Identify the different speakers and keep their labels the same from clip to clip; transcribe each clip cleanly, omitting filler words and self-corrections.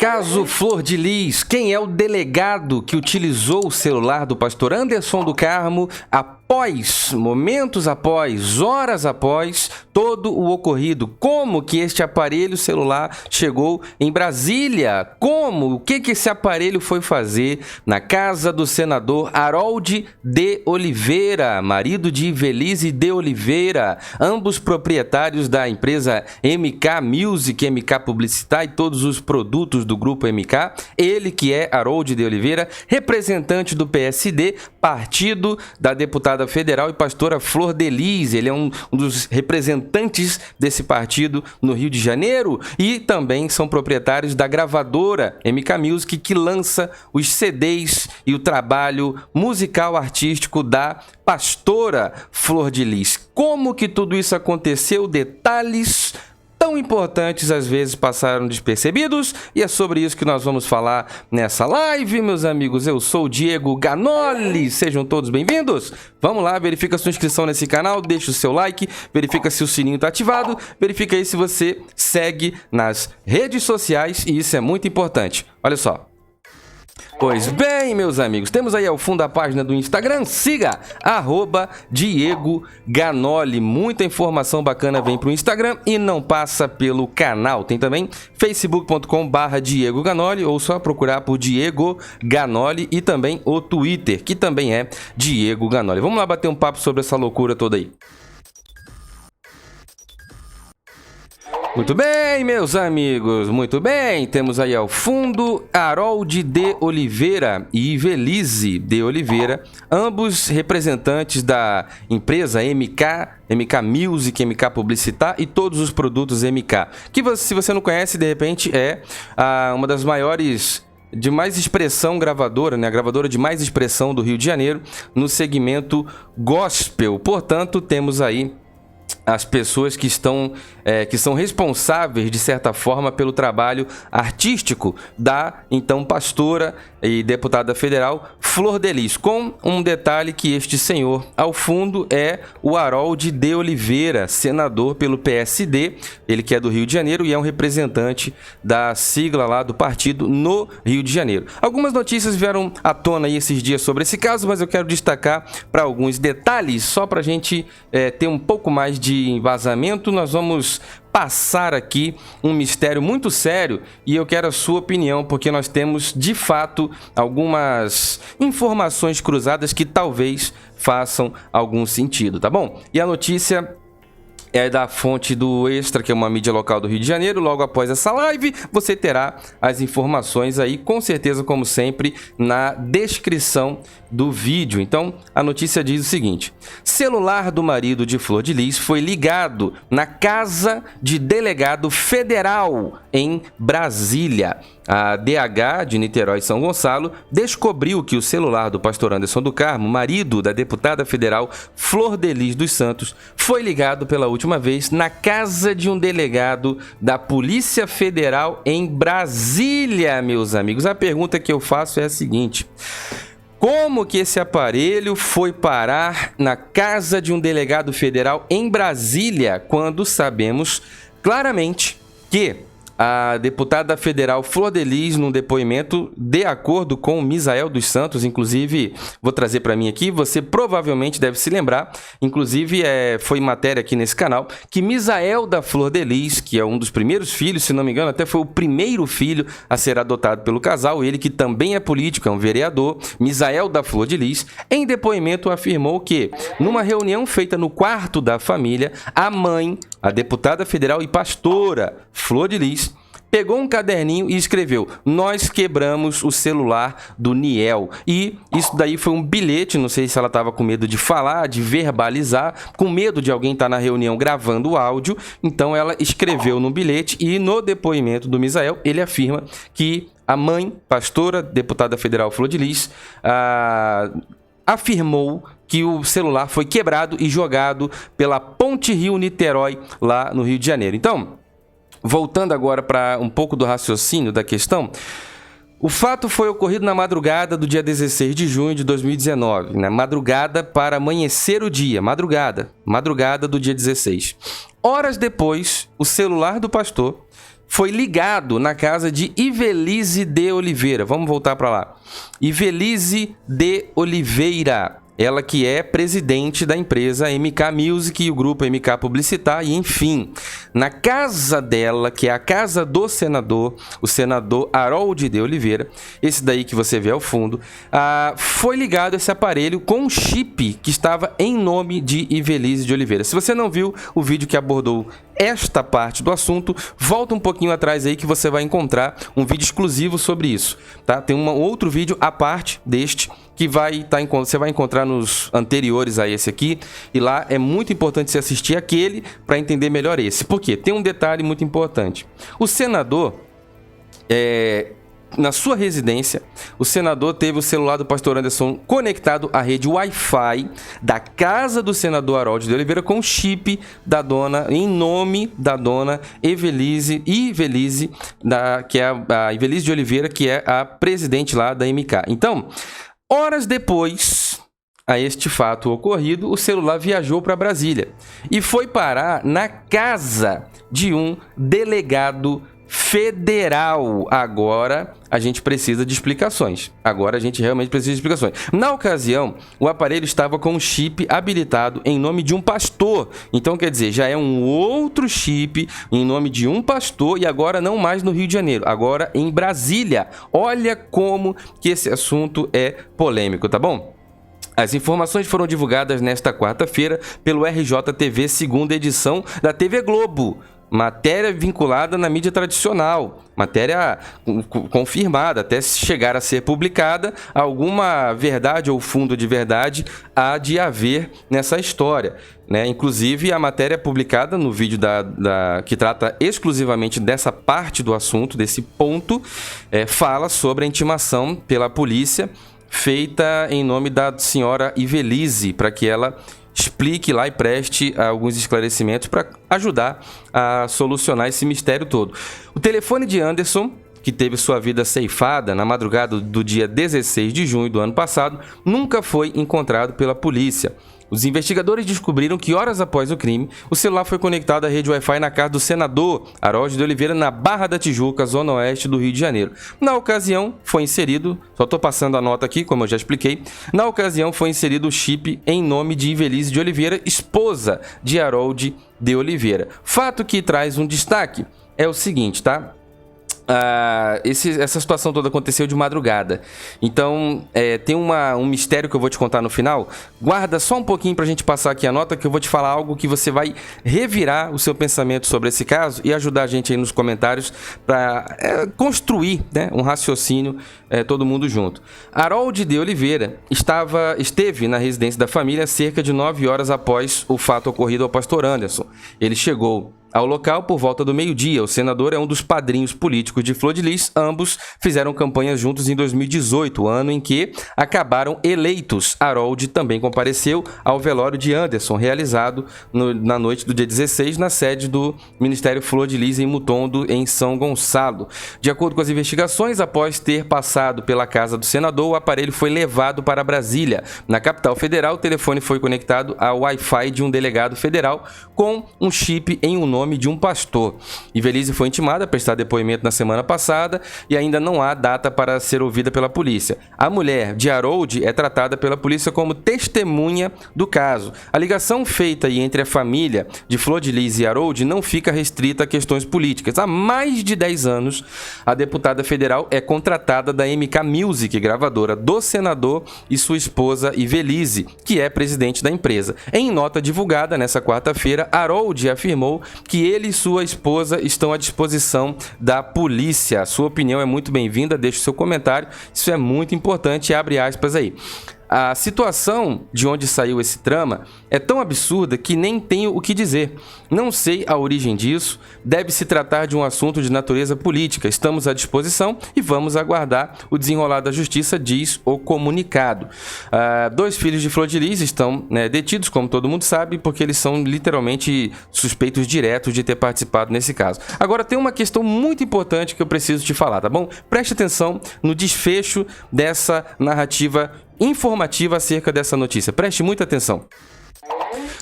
Speaker 1: Caso Flor de Lis, quem é o delegado que utilizou o celular do pastor Anderson do Carmo momentos após, horas após todo o ocorrido? Como que este aparelho celular chegou em Brasília? O que esse aparelho foi fazer na casa do senador Harold de Oliveira, marido de Ivelise de Oliveira, ambos proprietários da empresa MK Music, MK Publicitar e todos os produtos do grupo MK. Ele que é Harold de Oliveira, representante do PSD, partido da deputada federal e pastora Flor de Lis. Ele é um dos representantes desse partido no Rio de Janeiro e também são proprietários da gravadora MK Music, que lança os CDs e o trabalho musical artístico da pastora Flor de Lis. Como que tudo isso aconteceu? Detalhes tão importantes às vezes passaram despercebidos e é sobre isso que nós vamos falar nessa live, meus amigos. Eu sou o Diego Ganoli, sejam todos bem-vindos. Vamos lá, verifica sua inscrição nesse canal, deixa o seu like, verifica se o sininho está ativado, verifica aí se você segue nas redes sociais e isso é muito importante. Olha só. Pois bem, meus amigos, temos aí ao fundo a página do Instagram, siga, @Diego Ganoli. Muita informação bacana vem para o Instagram e não passa pelo canal. Tem também facebook.com/Diego Ganoli ou só procurar por Diego Ganoli e também o Twitter, que também é Diego Ganoli. Vamos lá bater um papo sobre essa loucura toda aí. Muito bem, meus amigos, muito bem. Temos aí ao fundo Harold de Oliveira e Ivelise de Oliveira, ambos representantes da empresa MK Music, MK Publicitar e todos os produtos MK. Que se você não conhece, de repente é uma das maiores de mais expressão gravadora, né? A gravadora de mais expressão do Rio de Janeiro no segmento gospel. Portanto, temos aí as pessoas que são responsáveis, de certa forma, pelo trabalho artístico da, então, pastora e deputada federal Flor de Lis, com um detalhe que este senhor, ao fundo, é o Harold de Oliveira, senador pelo PSD, ele que é do Rio de Janeiro e é um representante da sigla lá do partido no Rio de Janeiro. Algumas notícias vieram à tona aí esses dias sobre esse caso, mas eu quero destacar para alguns detalhes, só para a gente ter um pouco mais de embasamento. Nós vamos passar aqui um mistério muito sério e eu quero a sua opinião, porque nós temos de fato algumas informações cruzadas que talvez façam algum sentido, tá bom? E a notícia é da fonte do Extra, que é uma mídia local do Rio de Janeiro. Logo após essa live, você terá as informações aí, com certeza, como sempre, na descrição do vídeo. Então, a notícia diz o seguinte: celular do marido de Flor de Lis foi ligado na casa de delegado federal em Brasília. A DH de Niterói e São Gonçalo descobriu que o celular do pastor Anderson do Carmo, marido da deputada federal Flor de Lis dos Santos, foi ligado pela última vez na casa de um delegado da Polícia Federal em Brasília, meus amigos. A pergunta que eu faço é a seguinte: como que esse aparelho foi parar na casa de um delegado federal em Brasília, quando sabemos claramente que a deputada federal Flor de Lis, num depoimento, de acordo com o Misael dos Santos, inclusive, vou trazer para mim aqui, você provavelmente deve se lembrar, inclusive foi matéria aqui nesse canal, que Misael da Flor de Lis, que é um dos primeiros filhos, se não me engano, até foi o primeiro filho a ser adotado pelo casal, ele que também é político, é um vereador, Misael da Flor de Lis, em depoimento afirmou que, numa reunião feita no quarto da família, a mãe, a deputada federal e pastora Flor de Lis, pegou um caderninho e escreveu: nós quebramos o celular do Niel. E isso daí foi um bilhete, não sei se ela estava com medo de falar, de verbalizar, com medo de alguém estar na reunião gravando o áudio, então ela escreveu no bilhete e no depoimento do Misael, ele afirma que a mãe, pastora, deputada federal Flor de Lis, afirmou que o celular foi quebrado e jogado pela Ponte Rio-Niterói, lá no Rio de Janeiro. Então, voltando agora para um pouco do raciocínio da questão, o fato foi ocorrido na madrugada do dia 16 de junho de 2019, na madrugada para amanhecer o dia, madrugada do dia 16. Horas depois, o celular do pastor foi ligado na casa de Ivelisse de Oliveira. Vamos voltar para lá. Ivelisse de Oliveira. Ela que é presidente da empresa MK Music e o grupo MK Publicitar, e enfim, na casa dela, que é a casa do senador, o senador Harold de Oliveira, esse daí que você vê ao fundo, foi ligado esse aparelho com um chip que estava em nome de Ivelisse de Oliveira. Se você não viu o vídeo que abordou esta parte do assunto, volta um pouquinho atrás aí que você vai encontrar um vídeo exclusivo sobre isso, tá? Tem um outro vídeo à parte deste que você vai encontrar nos anteriores a esse aqui, e lá é muito importante você assistir aquele para entender melhor esse. Por quê? Tem um detalhe muito importante. O senador, na sua residência, o senador teve o celular do pastor Anderson conectado à rede Wi-Fi da casa do senador Harold de Oliveira com chip da dona, em nome da dona Ivelisse que é a Ivelisse de Oliveira, que é a presidente lá da MK. Então, horas depois a este fato ocorrido, o celular viajou para Brasília e foi parar na casa de um delegado federal. Agora a gente precisa de explicações. Agora a gente realmente precisa de explicações. Na ocasião, o aparelho estava com um chip habilitado em nome de um pastor. Então, quer dizer, já é um outro chip em nome de um pastor, e agora não mais no Rio de Janeiro, agora em Brasília. Olha como que esse assunto é polêmico, tá bom? As informações foram divulgadas nesta quarta-feira pelo RJTV, segunda edição da TV Globo. Matéria vinculada na mídia tradicional, matéria confirmada, até chegar a ser publicada, alguma verdade ou fundo de verdade há de haver nessa história, né? Inclusive, a matéria publicada no vídeo que trata exclusivamente dessa parte do assunto, desse ponto, fala sobre a intimação pela polícia feita em nome da senhora Ivelisse, para que ela explique lá e preste alguns esclarecimentos para ajudar a solucionar esse mistério todo. O telefone de Anderson, que teve sua vida ceifada na madrugada do dia 16 de junho do ano passado, nunca foi encontrado pela polícia. Os investigadores descobriram que horas após o crime, o celular foi conectado à rede Wi-Fi na casa do senador Harold de Oliveira, na Barra da Tijuca, zona oeste do Rio de Janeiro. Na ocasião, foi inserido, só estou passando a nota aqui, como eu já expliquei, na ocasião foi inserido o chip em nome de Ivelisse de Oliveira, esposa de Harold de Oliveira. Fato que traz um destaque é o seguinte, tá? Essa situação toda aconteceu de madrugada. Então, tem um mistério que eu vou te contar no final. Guarda só um pouquinho pra gente passar aqui a nota, que eu vou te falar algo que você vai revirar o seu pensamento sobre esse caso e ajudar a gente aí nos comentários para construir, né, um raciocínio, todo mundo junto. Harold de Oliveira esteve na residência da família cerca de 9 horas após o fato ocorrido ao pastor Anderson. Ele chegou ao local por volta do meio-dia. O senador é um dos padrinhos políticos de Flor de Lis. Ambos fizeram campanhas juntos em 2018, ano em que acabaram eleitos. Harold também compareceu ao velório de Anderson, realizado na noite do dia 16, na sede do Ministério Flor de Lis, em Mutondo, em São Gonçalo. De acordo com as investigações, após ter passado pela casa do senador, o aparelho foi levado para Brasília. Na capital federal, o telefone foi conectado ao Wi-Fi de um delegado federal com um chip em um nome de um pastor. Ivelisse foi intimada a prestar depoimento na semana passada e ainda não há data para ser ouvida pela polícia. A mulher de Harold é tratada pela polícia como testemunha do caso. A ligação feita entre a família de Flor de Lis e Harold não fica restrita a questões políticas. Há mais de 10 anos, a deputada federal é contratada da MK Music, gravadora do senador, e sua esposa Ivelisse, que é presidente da empresa. Em nota divulgada nessa quarta-feira, Harold afirmou que ele e sua esposa estão à disposição da polícia. A sua opinião é muito bem-vinda, deixe seu comentário, isso é muito importante, abre aspas aí. A situação de onde saiu esse trama é tão absurda que nem tenho o que dizer. Não sei a origem disso, deve se tratar de um assunto de natureza política. Estamos à disposição e vamos aguardar o desenrolar da justiça, diz o comunicado. 2 filhos de Flor de Lis estão, detidos, como todo mundo sabe, porque eles são literalmente suspeitos diretos de ter participado nesse caso. Agora tem uma questão muito importante que eu preciso te falar, tá bom? Preste atenção no desfecho dessa narrativa informativa acerca dessa notícia. Preste muita atenção.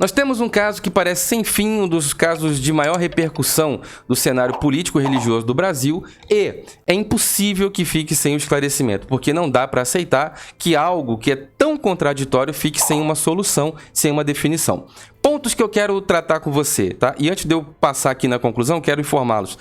Speaker 1: Nós temos um caso que parece sem fim, um dos casos de maior repercussão do cenário político-religioso do Brasil, e é impossível que fique sem o esclarecimento, porque não dá para aceitar que algo que é tão contraditório fique sem uma solução, sem uma definição. Pontos que eu quero tratar com você, tá? E antes de eu passar aqui na conclusão, quero informá-los.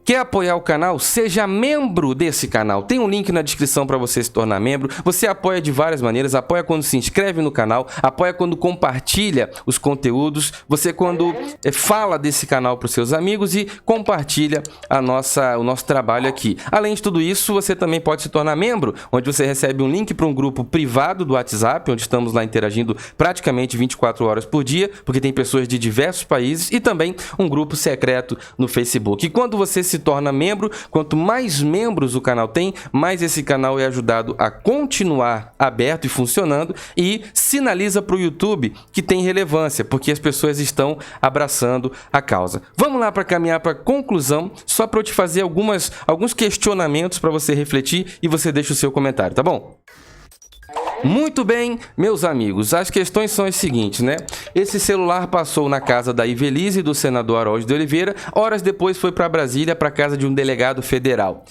Speaker 1: Quer apoiar o canal? Seja membro desse canal. Tem um link na descrição para você se tornar membro. Você apoia de várias maneiras. Apoia quando se inscreve no canal. Apoia quando compartilha os conteúdos. Você quando fala desse canal para os seus amigos e compartilha o nosso trabalho aqui. Além de tudo isso, você também pode se tornar membro, onde você recebe um link para um grupo privado do WhatsApp, onde estamos lá interagindo praticamente 24 horas por dia, porque tem pessoas de diversos países, e também um grupo secreto no Facebook. E quando você se torna membro, quanto mais membros o canal tem, mais esse canal é ajudado a continuar aberto e funcionando, e sinaliza para o YouTube que tem relevância, porque as pessoas estão abraçando a causa. Vamos lá para caminhar para a conclusão, só para eu te fazer alguns questionamentos para você refletir e você deixa o seu comentário, tá bom? Muito bem, meus amigos, as questões são as seguintes, né? Esse celular passou na casa da Ivelisse, do senador Harold de Oliveira, horas depois foi para Brasília, para a casa de um delegado federal.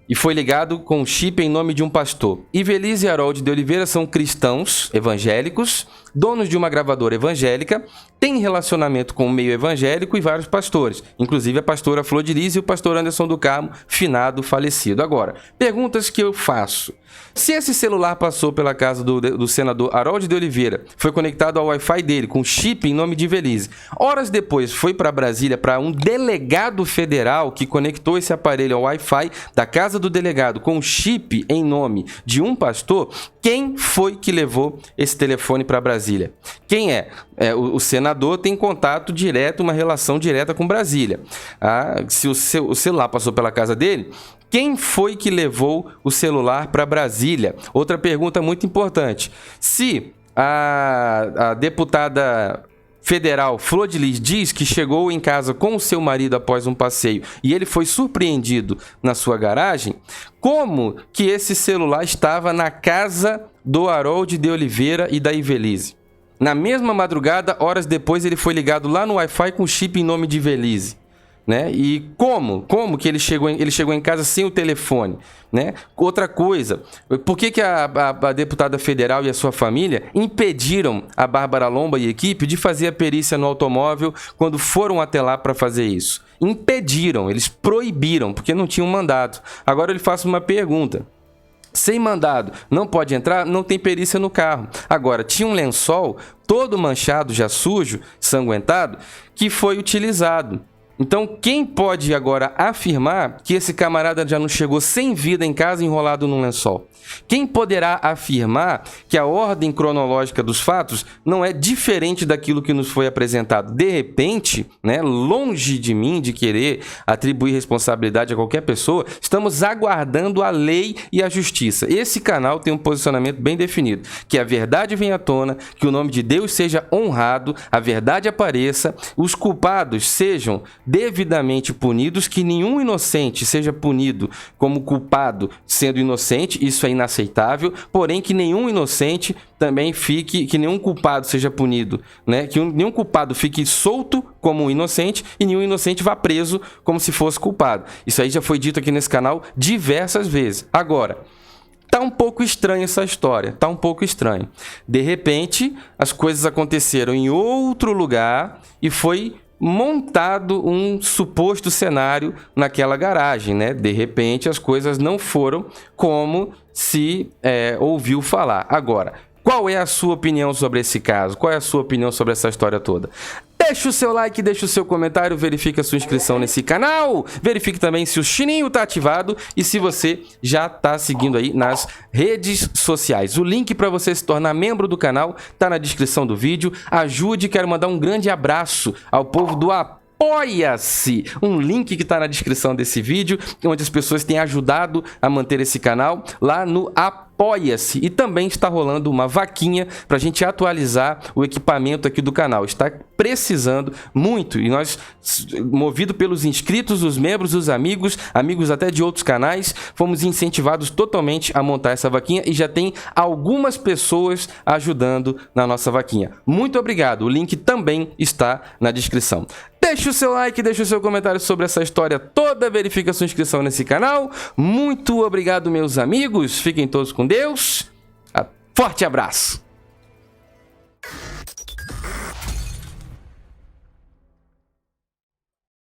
Speaker 1: E foi ligado com um chip em nome de um pastor. Ivelisse e Harold de Oliveira são cristãos evangélicos, donos de uma gravadora evangélica, têm relacionamento com o meio evangélico e vários pastores, inclusive a pastora Flor de Lis e o pastor Anderson do Carmo, finado, falecido. Agora, perguntas que eu faço. Se esse celular passou pela casa do senador Harold de Oliveira, foi conectado ao Wi-Fi dele, com chip em nome de Ivelisse, horas depois foi para Brasília para um delegado federal que conectou esse aparelho ao Wi-Fi da casa do delegado com chip em nome de um pastor, quem foi que levou esse telefone para Brasília? Quem é? O senador tem contato direto, uma relação direta com Brasília. Se o celular passou pela casa dele, quem foi que levou o celular para Brasília? Outra pergunta muito importante. Se a deputada federal Flor de Lis diz que chegou em casa com o seu marido após um passeio e ele foi surpreendido na sua garagem, como que esse celular estava na casa do Harold de Oliveira e da Ivelisse? Na mesma madrugada, horas depois, ele foi ligado lá no Wi-Fi com chip em nome de Ivelisse, né? E como que ele chegou em casa sem o telefone, né? Outra coisa, por que a deputada federal e a sua família impediram a Bárbara Lomba e a equipe de fazer a perícia no automóvel quando foram até lá para fazer isso? Impediram, eles proibiram, porque não tinham mandado. Agora eu lhe faço uma pergunta. Sem mandado, não pode entrar, não tem perícia no carro. Agora, tinha um lençol todo manchado, já sujo, sanguentado, que foi utilizado. Então, quem pode agora afirmar que esse camarada já não chegou sem vida em casa enrolado num lençol? Quem poderá afirmar que a ordem cronológica dos fatos não é diferente daquilo que nos foi apresentado? De repente, né, longe de mim de querer atribuir responsabilidade a qualquer pessoa, estamos aguardando a lei e a justiça. Esse canal tem um posicionamento bem definido, que a verdade venha à tona, que o nome de Deus seja honrado, a verdade apareça, os culpados sejam devidamente punidos, que nenhum inocente seja punido como culpado sendo inocente, isso é inaceitável, porém que nenhum inocente também fique, que nenhum culpado seja punido, né? Que nenhum culpado fique solto como um inocente e nenhum inocente vá preso como se fosse culpado. Isso aí já foi dito aqui nesse canal diversas vezes. Agora, tá um pouco estranha essa história, tá um pouco estranho. De repente, as coisas aconteceram em outro lugar e foi montado um suposto cenário naquela garagem, né? De repente, as coisas não foram como se ouviu falar. Agora, qual é a sua opinião sobre esse caso? Qual é a sua opinião sobre essa história toda? Deixa o seu like, deixa o seu comentário, verifique a sua inscrição nesse canal, verifique também se o sininho está ativado e se você já está seguindo aí nas redes sociais. O link para você se tornar membro do canal está na descrição do vídeo. Ajude, quero mandar um grande abraço ao povo do Apoia-se, um link que está na descrição desse vídeo, onde as pessoas têm ajudado a manter esse canal lá no Apoia-se. E também está rolando uma vaquinha para a gente atualizar o equipamento aqui do canal. Está precisando muito. E nós, movido pelos inscritos, os membros, os amigos até de outros canais, fomos incentivados totalmente a montar essa vaquinha e já tem algumas pessoas ajudando na nossa vaquinha. Muito obrigado. O link também está na descrição. Deixe o seu like, deixe o seu comentário sobre essa história toda, verifique a sua inscrição nesse canal. Muito obrigado, meus amigos. Fiquem todos com Deus. Forte abraço.